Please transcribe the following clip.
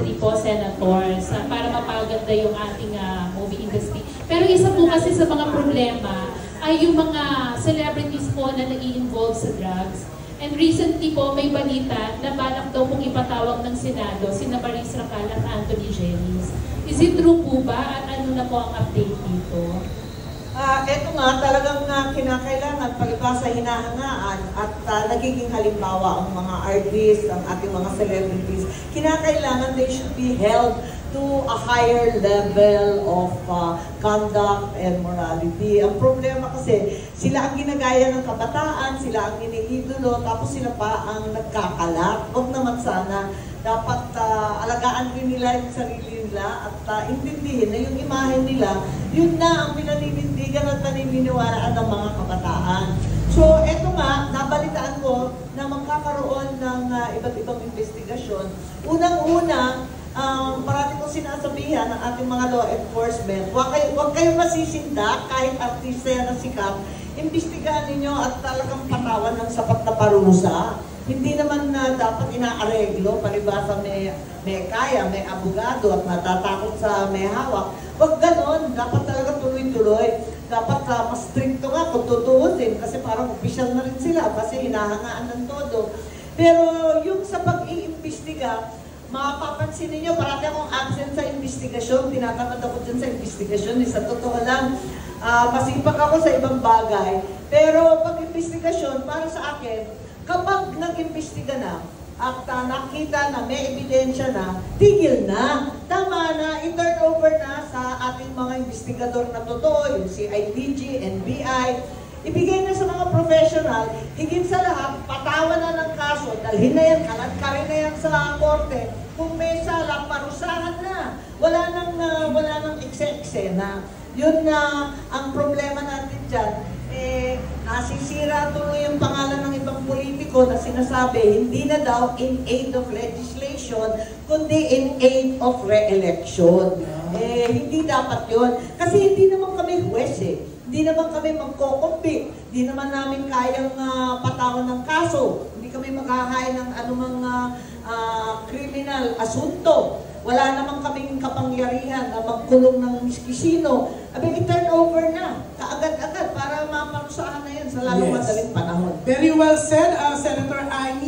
3 po, Senators, para mapaganda yung ating movie industry. Pero isa po kasi sa mga problema ay yung mga celebrities po na nai-involve sa drugs. And recently po, may balita na balak daw pong ipatawag ng Senado sina Maris Racal at Anthony Jennings. Is it true po ba? At ano na po ang update dito? Ito nga, talagang kinakailangan palibasa hinahangaan at nagiging halimbawa ang mga artists, ang ating mga celebrities. Kinakailangan they should be held to a higher level of conduct and morality. Ang problema kasi, sila ang ginagaya ng kabataan, sila ang iniidolo, tapos sila pa ang nagkakalat. Huwag naman sana. Dapat alagaan din nila yung sarili nila at intindihin na yung imahe nila, yun na ang pinaninindigan at paniniwalaan ng mga kabataan. So, eto nga, nabalitaan ko na magkakaroon ng iba't ibang investigasyon. Unang-una, parati kong sinasabihan ng ating mga law enforcement, huwag kayong masisindak kahit artista yan na sikat, imbestigahan ninyo at talagang patawan ng sapat na parusa. Hindi naman na dapat inaareglo, palibasa may kaya, may abogado at natatakot sa may hawak. Huwag ganon, dapat talaga tuloy-tuloy. Dapat mas stricto nga kung tutuusin kasi parang opisyal na rin sila kasi hinahangaan ng todo. Pero yung sa pag-iimbestiga, mapapansin ninyo, parati akong absent sa investigasyon, tinatamad ako dyan sa investigasyon, sa totoo lang, masipag ako sa ibang bagay. Pero pag-investigasyon, para sa akin, kapag nag-imbestiga na at nakita na may ebidensya na, tigil na. Tama na, i-turn over na sa ating mga investigador na totoo, yung CIDG, NBI. Ibigay na sa mga professional, higit sa lahat, patawan na ng kaso, dalhin na yan, kalat-karin na yan sa korte. Kung may sala, parusahan na. Wala nang ekse-eksena. Yun na ang problema natin dyan. Nasisira tuloy yung pangalan ng ibang politiko na sinasabi, hindi na daw in aid of legislation, kundi in aid of re-election. Hindi dapat yun. Kasi hindi naman kami huwes Hindi naman kami magko-compete. Hindi naman namin kayang patawan ng kaso. Hindi kami maghahay ng anumang criminal asunto. Wala naman kaming kapangyarihan na magkulong ng miskisino. I-turn over na, kaagad-agad, para maparusahan na yan sa lalong madaling panahon. Very well said, Senator Amy.